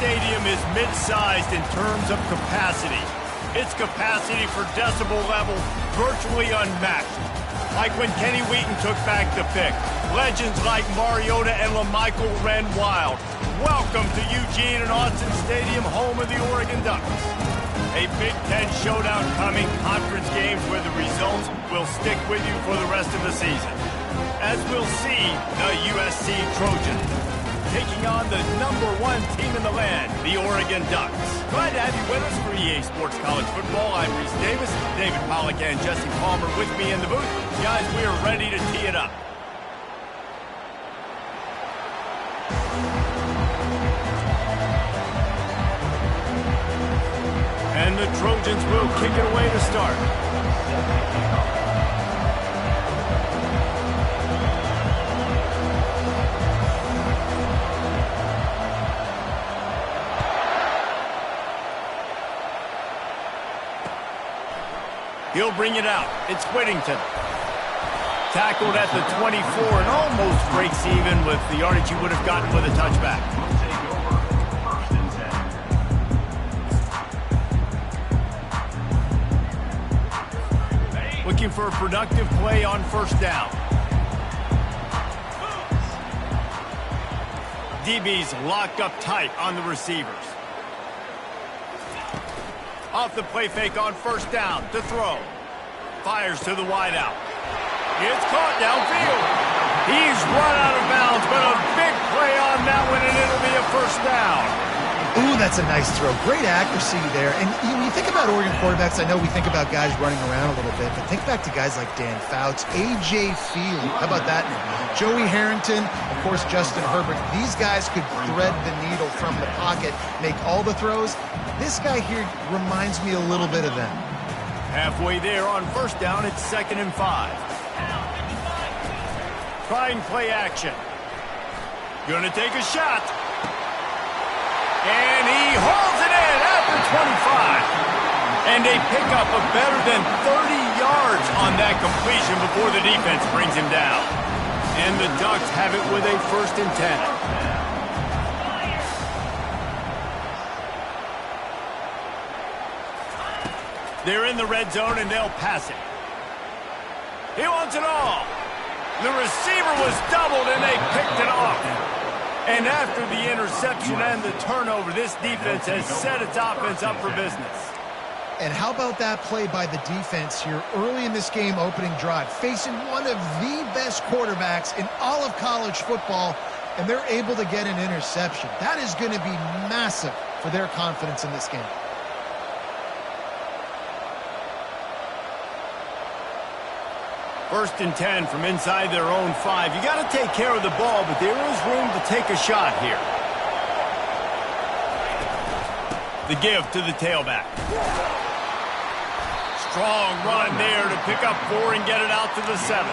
stadium is mid-sized in terms of capacity. Its capacity for decibel level virtually unmatched. Like when Kenny Wheaton took back the pick. Legends like Mariota and LaMichael ran wild. Welcome to Eugene and Autzen Stadium, home of the Oregon Ducks. A Big Ten showdown coming, conference games where the results will stick with you for the rest of the season. As we'll see, the USC Trojans taking on the #1 team in the land, the Oregon Ducks. Glad to have you with us for EA Sports College Football. I'm Reese Davis, David Pollack and Jesse Palmer with me in the booth. Guys, we are ready to tee it up. And the Trojans will kick it away to start. He'll bring it out. It's Whittington. Tackled at the 24 and almost breaks even with the yardage he would have gotten with a touchback. Looking for a productive play on first down. DB's locked up tight on the receivers. Off the play fake on first down to throw. Fires to the wideout. It's caught downfield. He's run out of bounds, but a big play on that one, and it'll be a first down. Ooh, that's a nice throw. Great accuracy there. And when you think about Oregon quarterbacks, I know we think about guys running around a little bit, but think back to guys like Dan Fouts, A.J. Feely. How about that name? Joey Harrington, of course, Justin Herbert. These guys could thread the needle from the pocket, make all the throws. This guy here reminds me a little bit of them. Halfway there on first down, it's 2nd and 5. Trying play action. Gonna take a shot. And he hauls it in at the 25. And a pickup of better than 30 yards on that completion before the defense brings him down. And the Ducks have it with a 1st and 10. They're in the red zone, and they'll pass it. He wants it all. The receiver was doubled, and they picked it off. And after the interception and the turnover, this defense has set its offense up for business. And how about that play by the defense here early in this game opening drive, facing one of the best quarterbacks in all of college football, and they're able to get an interception. That is going to be massive for their confidence in this game. First and 10 from inside their own 5. You got to take care of the ball, but there is room to take a shot here. The give to the tailback. Strong run there to pick up 4 and get it out to the 7.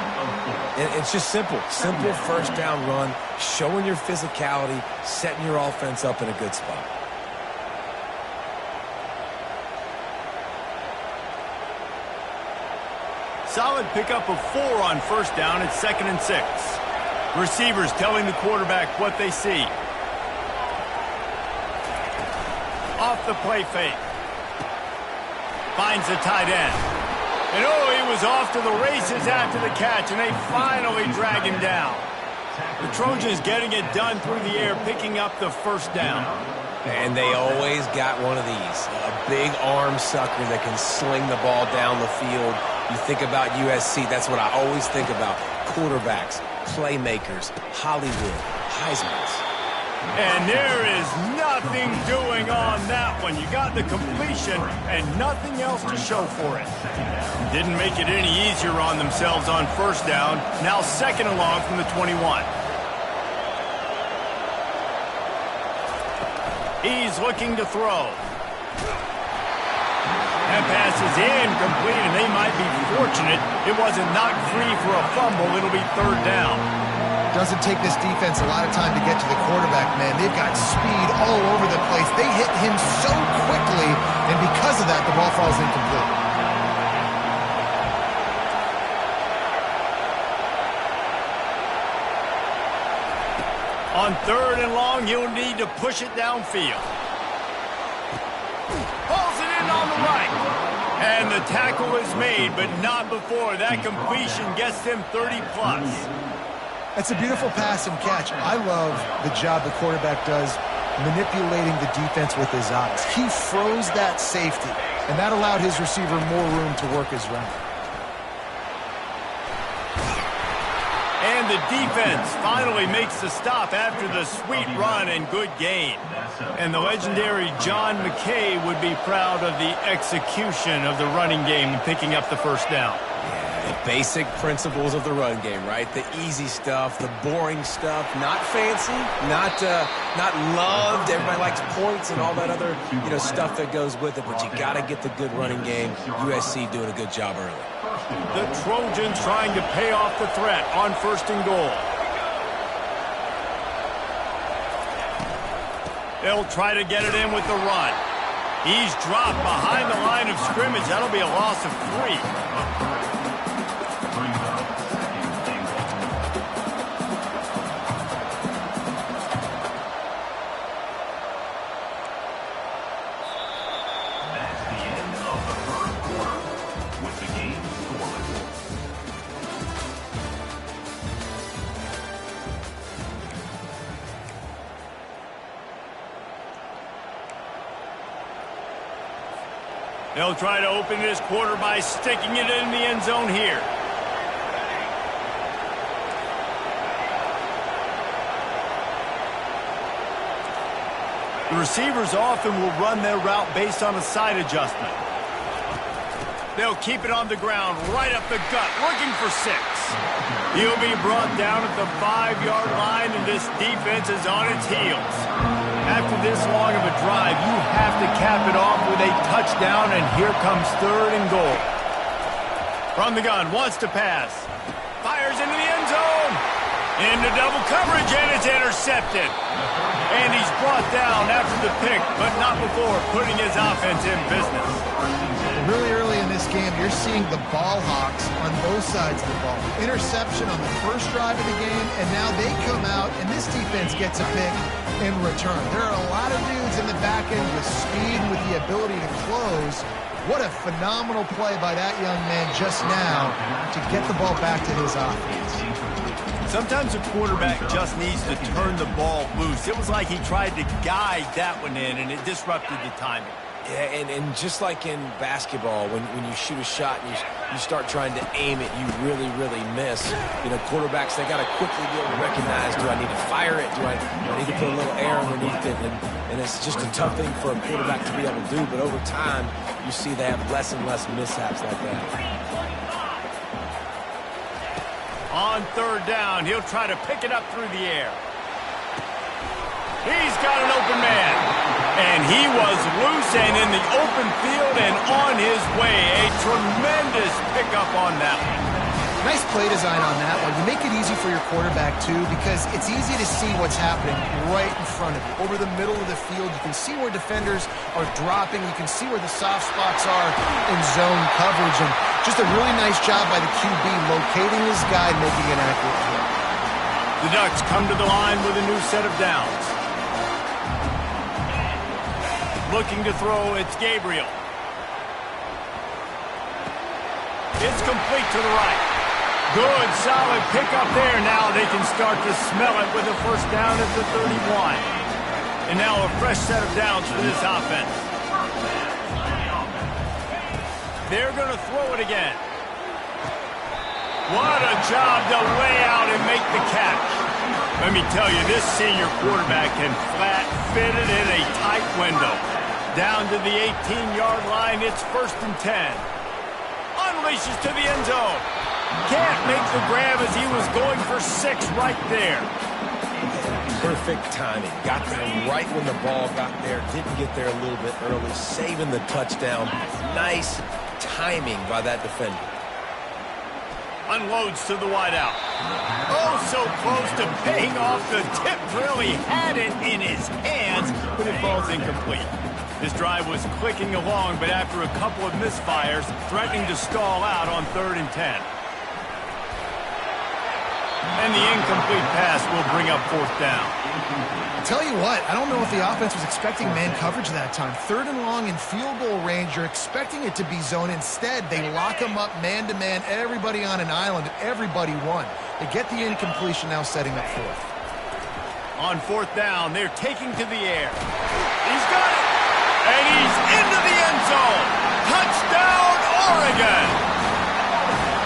It's just simple. Simple first down run, showing your physicality, setting your offense up in a good spot. Solid pickup of 4 on first down. It's 2nd and 6. Receivers telling the quarterback what they see. Off the play fake. Finds the tight end. And oh, he was off to the races after the catch, and they finally drag him down. The Trojans getting it done through the air, picking up the first down. And they always got one of these. A big arm sucker that can sling the ball down the field. You think about USC, that's what I always think about. Quarterbacks, playmakers, Hollywood, Heismans. And there is nothing doing on that one. You got the completion and nothing else to show for it. Didn't make it any easier on themselves on first down. Now 2nd and long from the 21. He's looking to throw. That pass is incomplete, and they might be fortunate it wasn't knocked free for a fumble. It'll be 3rd down. Doesn't take this defense a lot of time to get to the quarterback, man. They've got speed all over the place. They hit him so quickly, and because of that, the ball falls incomplete. On 3rd and long, he'll need to push it downfield. Pulls it in on the right. And the tackle is made, but not before that completion gets them 30-plus. That's a beautiful pass and catch. I love the job the quarterback does manipulating the defense with his eyes. He froze that safety, and that allowed his receiver more room to work his route. And the defense finally makes the stop after the sweet run and good gain. And the legendary John McKay would be proud of the execution of the running game and picking up the first down. The basic principles of the run game, right? The easy stuff, the boring stuff, not fancy, not loved. Everybody likes points and all that other, stuff that goes with it. But you got to get the good running game. USC doing a good job early. The Trojans trying to pay off the threat on 1st and goal. They'll try to get it in with the run. He's dropped behind the line of scrimmage. That'll be a loss of 3. They'll try to open this quarter by sticking it in the end zone here. The receivers often will run their route based on a side adjustment. They'll keep it on the ground, right up the gut, looking for 6. He'll be brought down at the 5-yard line, and this defense is on its heels. After this long of a drive, you have to cap it off with a touchdown, and here comes 3rd and goal. From the gun, wants to pass. Fires into the end zone. Into double coverage, and it's intercepted. And he's brought down after the pick, but not before putting his offense in business. Really early in this game, you're seeing the ball hawks on both sides of the ball. Interception on the first drive of the game, and now they come out, and this defense gets a pick in return. There are a lot of dudes in the back end with speed and with the ability to close. What a phenomenal play by that young man just now to get the ball back to his offense. Sometimes a quarterback just needs to turn the ball loose. It was like he tried to guide that one in, and it disrupted the timing. Yeah, and just like in basketball, when you shoot a shot and you start trying to aim it, you really, really miss. Quarterbacks, they got to quickly be able to recognize, do I need to fire it? Do I need to put a little air underneath it? And it's just a tough thing for a quarterback to be able to do. But over time, you see they have less and less mishaps like that. On 3rd down, he'll try to pick it up through the air. He's got an open man. And he was loose and in the open field and on his way. A tremendous pickup on that one. Nice play design on that one. You make it easy for your quarterback, too, because it's easy to see what's happening right in front of you. Over the middle of the field, you can see where defenders are dropping. You can see where the soft spots are in zone coverage. And just a really nice job by the QB locating his guy and making an accurate throw. The Ducks come to the line with a new set of downs. Looking to throw, it's Gabriel. It's complete to the right. Good, solid pickup there. Now they can start to smell it with a first down at the 31. And now a fresh set of downs for this offense. They're going to throw it again. What a job to lay out and make the catch. Let me tell you, this senior quarterback can flat fit it in a tight window. Down to the 18-yard line, it's 1st and 10. Unleashes to the end zone. Can't make the grab as he was going for 6 right there. Perfect timing. Got there right when the ball got there. Didn't get there a little bit early. Saving the touchdown. Nice timing by that defender. Unloads to the wideout. Oh, so close to paying off the tip drill. He had it in his hands, but it falls incomplete. This drive was clicking along, but after a couple of misfires, threatening to stall out on 3rd and 10. And the incomplete pass will bring up fourth down. I tell you what, I don't know if the offense was expecting man coverage that time. 3rd and long in field goal range, you're expecting it to be zone. Instead, they lock them up man-to-man, everybody on an island, and everybody won. They get the incompletion, now setting up fourth. On fourth down, they're taking to the air. He's got it! And he's into the end zone! Touchdown, Oregon!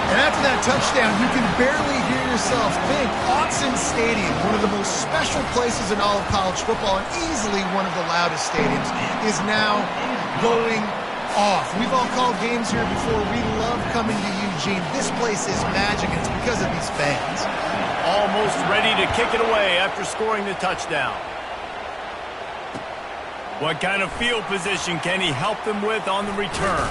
And after that touchdown, you can barely hear yourself think. Autzen Stadium, one of the most special places in all of college football and easily one of the loudest stadiums, is now going off. We've all called games here before. We love coming to Eugene. This place is magic, and it's because of these fans. Almost ready to kick it away after scoring the touchdown. What kind of field position can he help them with on the return?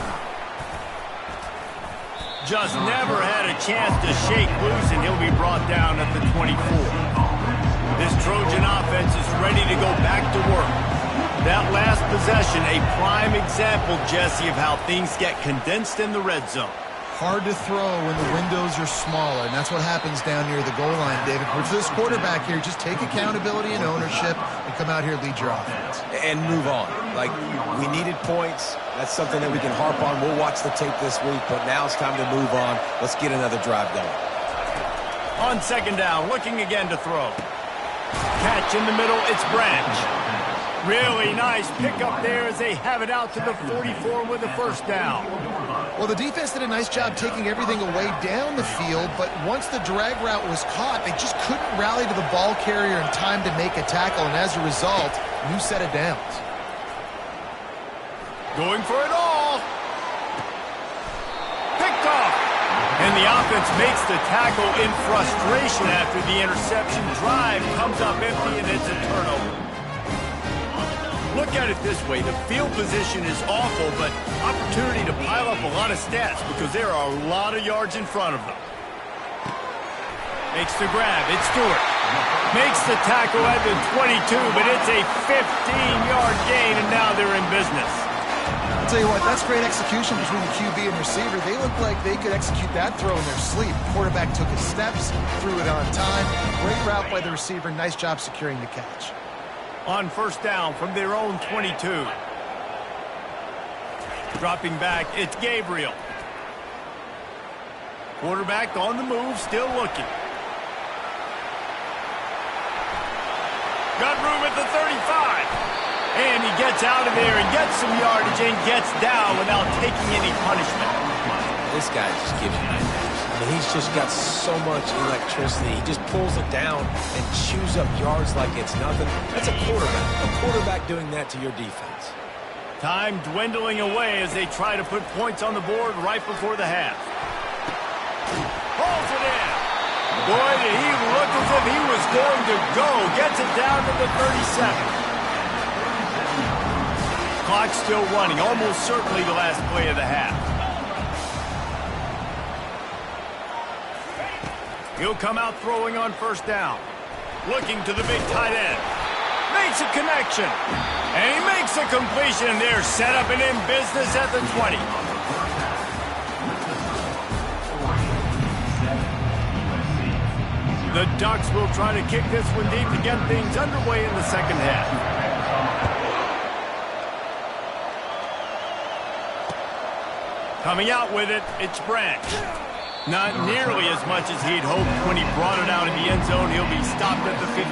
Just never had a chance to shake loose, and he'll be brought down at the 24. This Trojan offense is ready to go back to work. That last possession, a prime example, Jesse, of how things get condensed in the red zone. Hard to throw when the windows are smaller, and that's what happens down near the goal line, David. For this quarterback here, just take accountability and ownership and come out here and lead your offense. And move on. Like, we needed points. That's something that we can harp on. We'll watch the tape this week, but now it's time to move on. Let's get another drive going. On second down, looking again to throw. Catch in the middle, it's Branch. Really nice pickup there as they have it out to the 44 with a first down. Well, the defense did a nice job taking everything away down the field, but once the drag route was caught, they just couldn't rally to the ball carrier in time to make a tackle, and as a result, new set of downs. Going for it all. Picked off. And the offense makes the tackle in frustration after the interception. Drive comes up empty, and it's a turnover. Look at it this way. The field position is awful, but opportunity to pile up a lot of stats because there are a lot of yards in front of them. Makes the grab. It's Stewart. Makes the tackle at the 22, but it's a 15-yard gain, and now they're in business. I'll tell you what, that's great execution between the QB and receiver. They looked like they could execute that throw in their sleep. Quarterback took his steps, threw it on time. Great route by the receiver. Nice job securing the catch. On first down from their own 22. Dropping back, it's Gabriel. Quarterback on the move, still looking. Got room at the 35. And he gets out of there and gets some yardage and gets down without taking any punishment. This guy just gives you nightmares. I mean, he's just got so much electricity. He just pulls it down and chews up yards like it's nothing. That's a quarterback doing that to your defense. Time dwindling away as they try to put points on the board right before the half. Pulls it in. Boy, did he look as if he was going to go. Gets it down to the 37. Clock still running, almost certainly the last play of the half. He'll come out throwing on first down. Looking to the big tight end. Makes a connection. And he makes a completion. They're set up and in business at the 20. The Ducks will try to kick this one deep to get things underway in the second half. Coming out with it, it's Branch. Not nearly as much as he'd hoped when he brought it out in the end zone. He'll be stopped at the 15.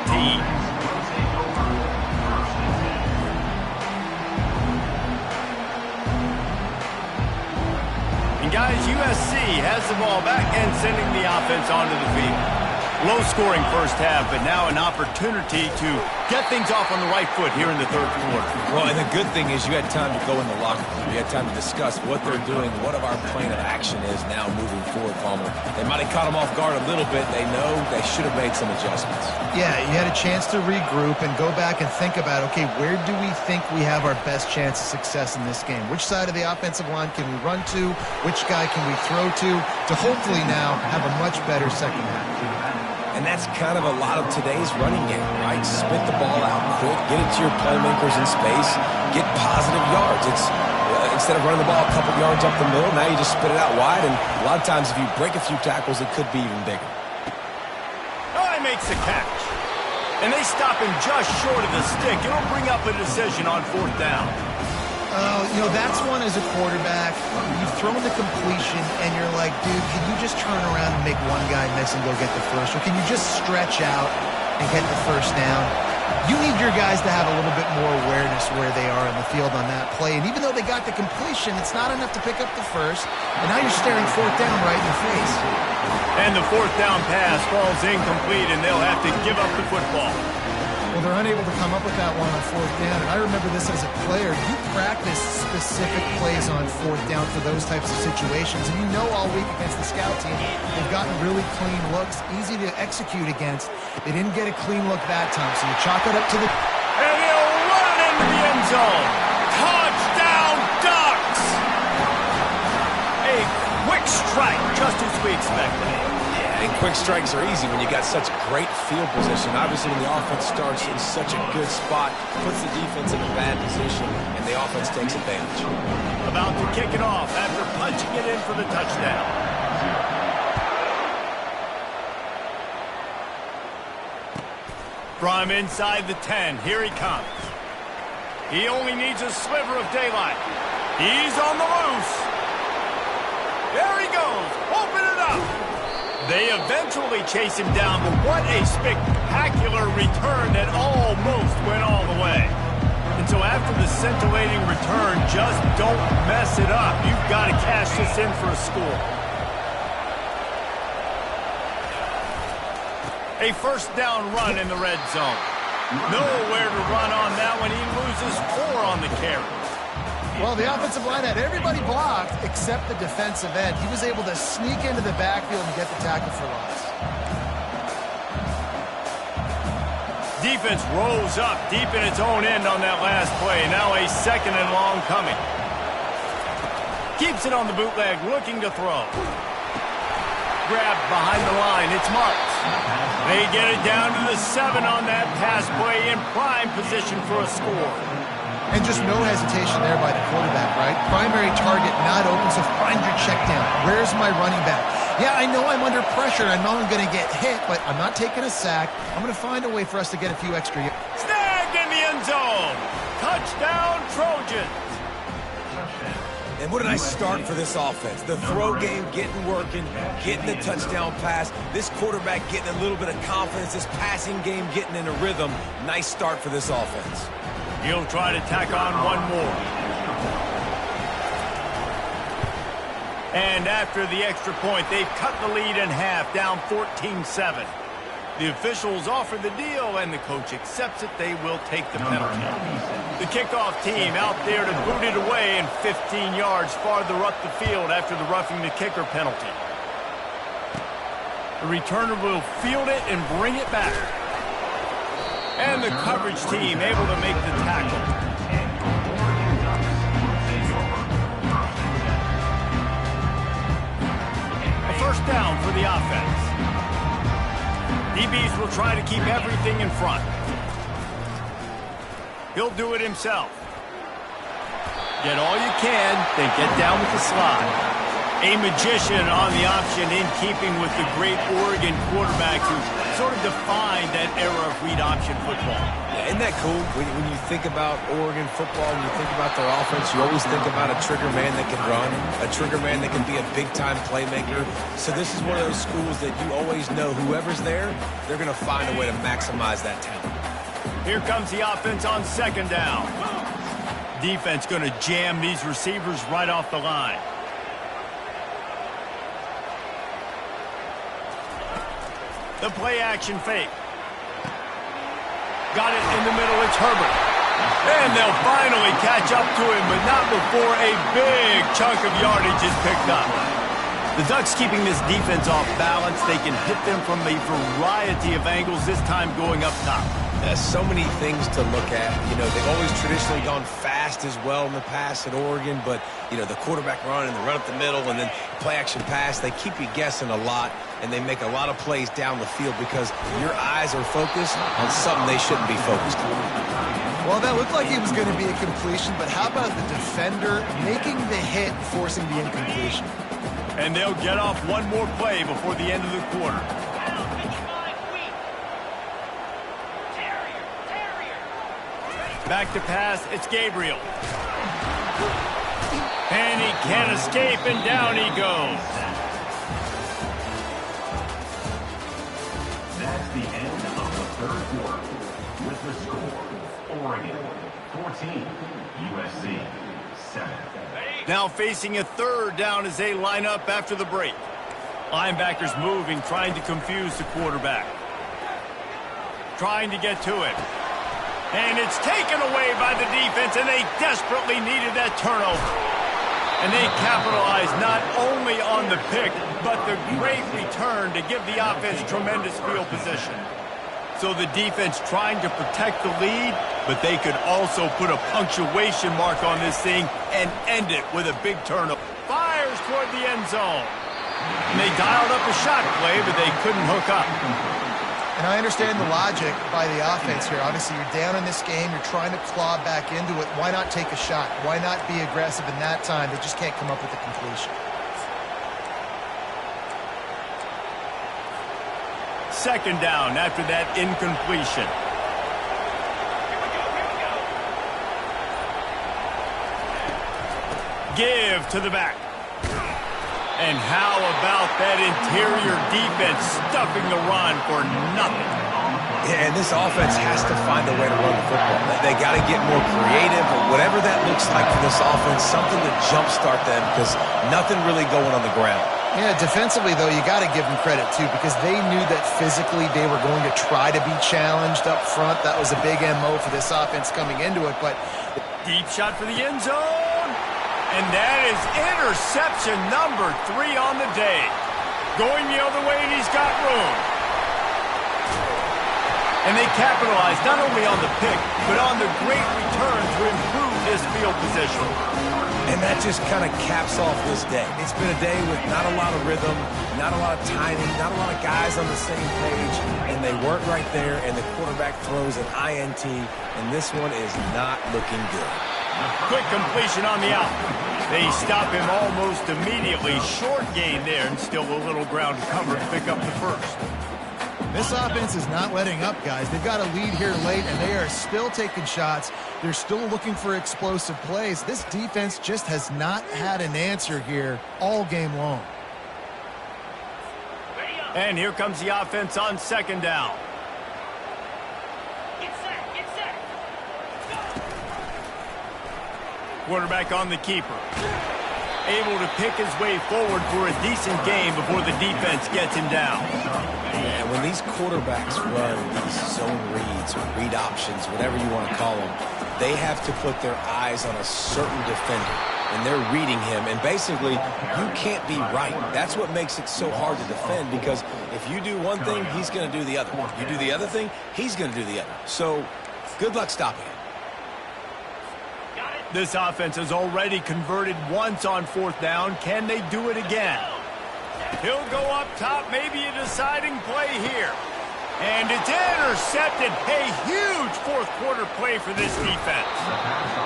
And guys, USC has the ball back and sending the offense onto the field. Low-scoring first half, but now an opportunity to get things off on the right foot here in the third quarter. Well, and the good thing is you had time to go in the locker room. You had time to discuss what they're doing, what our plan of action is now moving forward, Palmer. They might have caught them off guard a little bit. They know they should have made some adjustments. Yeah, you had a chance to regroup and go back and think about, okay, where do we think we have our best chance of success in this game? Which side of the offensive line can we run to? Which guy can we throw to hopefully now have a much better second half? And that's kind of a lot of today's running game, right? Spit the ball out quick, get it to your playmakers in space, get positive yards. It's instead of running the ball a couple yards up the middle, now you just spit it out wide, and a lot of times if you break a few tackles, it could be even bigger. makes the catch. And they stop him just short of the stick. It'll bring up a decision on 4th down. That's one as a quarterback. You've thrown the completion, and you're like, dude, can you just turn around and make one guy miss and go get the first? Or can you just stretch out and get the first down? You need your guys to have a little bit more awareness where they are in the field on that play. And even though they got the completion, it's not enough to pick up the first. And now you're staring 4th down right in the face. And the 4th down pass falls incomplete, and they'll have to give up the football. Well, they're unable to come up with that one on 4th down. And I remember this as a player. You practice specific plays on 4th down for those types of situations. And you know all week against the scout team, they've gotten really clean looks, easy to execute against. They didn't get a clean look that time, so you chalk it up to the... And he'll run into the end zone. Touchdown, Ducks! A quick strike, just as we expected. And quick strikes are easy when you got such great field position. Obviously, when the offense starts in such a good spot, puts the defense in a bad position, and the offense takes advantage. About to kick it off after punching it in for the touchdown. From inside the 10, here he comes. He only needs a sliver of daylight. He's on the loose. There he goes. Open it up. They eventually chase him down, but what a spectacular return that almost went all the way. And so after the scintillating return, just don't mess it up. You've got to cash this in for a score. A 1st down run in the red zone. Nowhere to run on that one. He loses 4 on the carry. Well, the offensive line had everybody blocked except the defensive end. He was able to sneak into the backfield and get the tackle for loss. Defense rolls up deep in its own end on that last play. Now a 2nd and long coming. Keeps it on the bootleg, looking to throw. Grabbed behind the line. It's Marks. They get it down to the 7 on that pass play in prime position for a score. And just no hesitation there by the quarterback, right? Primary target not open, so find your check down. Where's my running back? Yeah, I know I'm under pressure. I know I'm going to get hit, but I'm not taking a sack. I'm going to find a way for us to get a few extra yards. Snagged in the end zone. Touchdown, Trojans. And what a nice start for this offense. The throw game getting working, getting the touchdown pass. This quarterback getting a little bit of confidence. This passing game getting in a rhythm. Nice start for this offense. He'll try to tack on one more. And after the extra point, they've cut the lead in half, down 14-7. The officials offer the deal, and the coach accepts it. They will take the penalty. The kickoff team out there to boot it away and 15 yards farther up the field after the roughing the kicker penalty. The returner will field it and bring it back. And the coverage team able to make the tackle. A 1st down for the offense. DBs will try to keep everything in front. He'll do it himself. Get all you can, then get down with the slide. A magician on the option in keeping with the great Oregon quarterback who sort of defined that era of read option football. Yeah, isn't that cool? When you think about Oregon football and you think about their offense, you always think about a trigger man that can run, a trigger man that can be a big-time playmaker. So this is one of those schools that you always know whoever's there, they're going to find a way to maximize that talent. Here comes the offense on 2nd down. Defense going to jam these receivers right off the line. The play-action fake. Got it in the middle. It's Herbert. And they'll finally catch up to him, but not before a big chunk of yardage is picked up. The Ducks keeping this defense off balance. They can hit them from a variety of angles, this time going up top. So many things to look at. You know, they've always traditionally gone fast as well in the past at Oregon, but, you know, the quarterback run and the run up the middle and then play-action pass, they keep you guessing a lot, and they make a lot of plays down the field because your eyes are focused on something they shouldn't be focused on. Well, that looked like it was going to be a completion, but how about the defender making the hit, forcing the incompletion? And they'll get off one more play before the end of the quarter. Back to pass, it's Gabriel. And he can't escape, and down he goes. That's the end of the third quarter. With the score, Oregon 14, USC 7. Now facing a third down as they line up after the break. Linebackers moving, trying to confuse the quarterback. Trying to get to it. And it's taken away by the defense, and they desperately needed that turnover. And they capitalized not only on the pick, but the great return to give the offense tremendous field position. So the defense trying to protect the lead, but they could also put a punctuation mark on this thing and end it with a big turnover. Fires toward the end zone. And they dialed up a shot play, but they couldn't hook up. And I understand the logic by the offense here. Obviously, you're down in this game. You're trying to claw back into it. Why not take a shot? Why not be aggressive in that time? They just can't come up with a completion. Second down after that incompletion. Give to the back. And how about that interior defense stuffing the run for nothing? Yeah, and this offense has to find a way to run the football. They got to get more creative, or whatever that looks like for this offense, something to jumpstart them, because nothing really going on the ground. Yeah, defensively, though, you got to give them credit, too, because they knew that physically they were going to try to be challenged up front. That was a big MO for this offense coming into it, but deep shot for the end zone. And that is interception number 3 on the day. Going the other way, and he's got room. And they capitalized not only on the pick, but on the great return to improve his field position. And that just kind of caps off this day. It's been a day with not a lot of rhythm, not a lot of timing, not a lot of guys on the same page, and they weren't right there, and the quarterback throws an INT, and this one is not looking good. Quick completion on the out. They stop him almost immediately. Short gain there, and still a little ground to cover to pick up the first. this offense is not letting up, guys. They've got a lead here late, and they are still taking shots. They're still looking for explosive plays. This defense just has not had an answer here all game long. And here comes the offense on second down. Quarterback on the keeper. Able to pick his way forward for a decent game before the defense gets him down. And when these quarterbacks run these zone reads or read options, whatever you want to call them, they have to put their eyes on a certain defender. And they're reading him. And basically, you can't be right. That's what makes it so hard to defend, because if you do one thing, he's going to do the other. You do the other thing, he's going to do the other. So good luck stopping it. This offense has already converted once on fourth down. Can they do it again? He'll go up top, maybe a deciding play here. And it's intercepted. A huge fourth quarter play for this defense.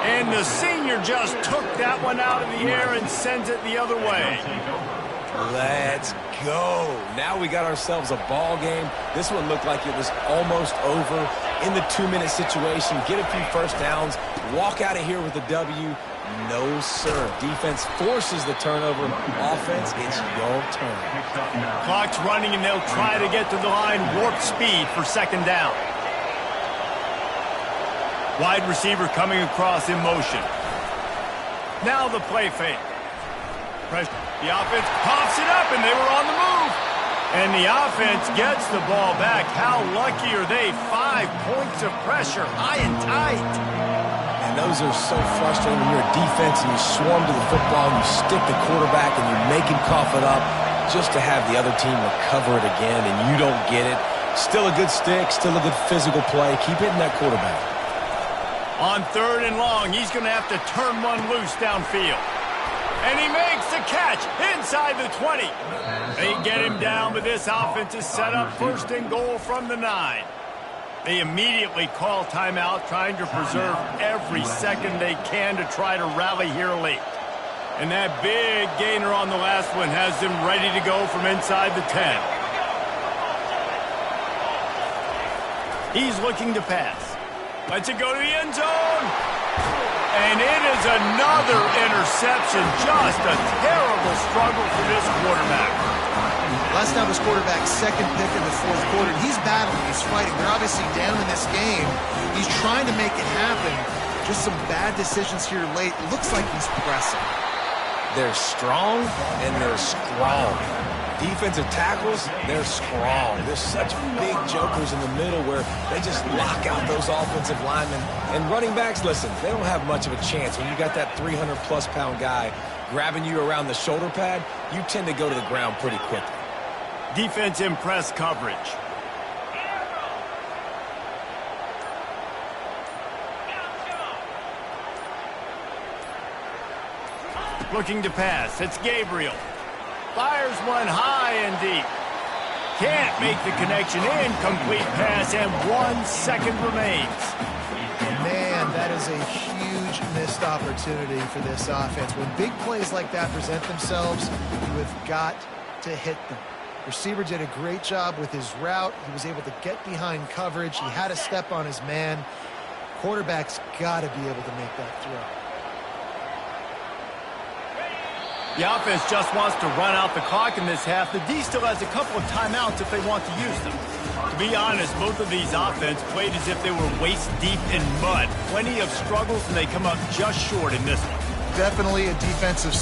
And the senior just took that one out of the air and sends it the other way. Let's go. Now we got ourselves a ball game. This one looked like it was almost over. In the 2-minute situation, get a few first downs, walk out of here with a W. No, sir. Defense forces the turnover. Offense, it's your turn. Clock's running, and they'll try to get to the line. Warp speed for second down. Wide receiver coming across in motion. Now the play fake. The offense pops it up, and they were on the move. And the offense gets the ball back. How lucky are they? 5 points of pressure, high and tight. And those are so frustrating when you're a defense and you swarm to the football and you stick the quarterback and you make him cough it up, just to have the other team recover it again and you don't get it. Still a good stick, still a good physical play. Keep hitting that quarterback. On third and long, he's going to have to turn one loose downfield. And he makes the catch inside the 20. They get him down, but this offense is set up first and goal from the 9. They immediately call timeout, trying to preserve every second they can to try to rally here late. And that big gainer on the last one has them ready to go from inside the 10. He's looking to pass. Lets it go to the end zone. And it is another interception. Just a terrible struggle for this quarterback. Last time was quarterback's second pick in the fourth quarter. He's battling. He's fighting. They're obviously down in this game. He's trying to make it happen. Just some bad decisions here late. Looks like he's pressing. They're strong and they're strong. Defensive tackles, they're strong. There's such big jokers in the middle where they just lock out those offensive linemen. And running backs, listen, they don't have much of a chance. When you got that 300-plus pound guy grabbing you around the shoulder pad, you tend to go to the ground pretty quickly. Defense in press coverage. Looking to pass. It's Gabriel. Fires one high and deep. Can't make the connection. Incomplete pass, and 1 second remains. Man, that is a huge missed opportunity for this offense. When big plays like that present themselves, you have got to hit them. Receiver did a great job with his route. He was able to get behind coverage. He had a step on his man. Quarterback's got to be able to make that throw. The offense just wants to run out the clock in this half. The D still has a couple of timeouts if they want to use them. To be honest, both of these offense played as if they were waist deep in mud. Plenty of struggles, and they come up just short in this one. Definitely a defensive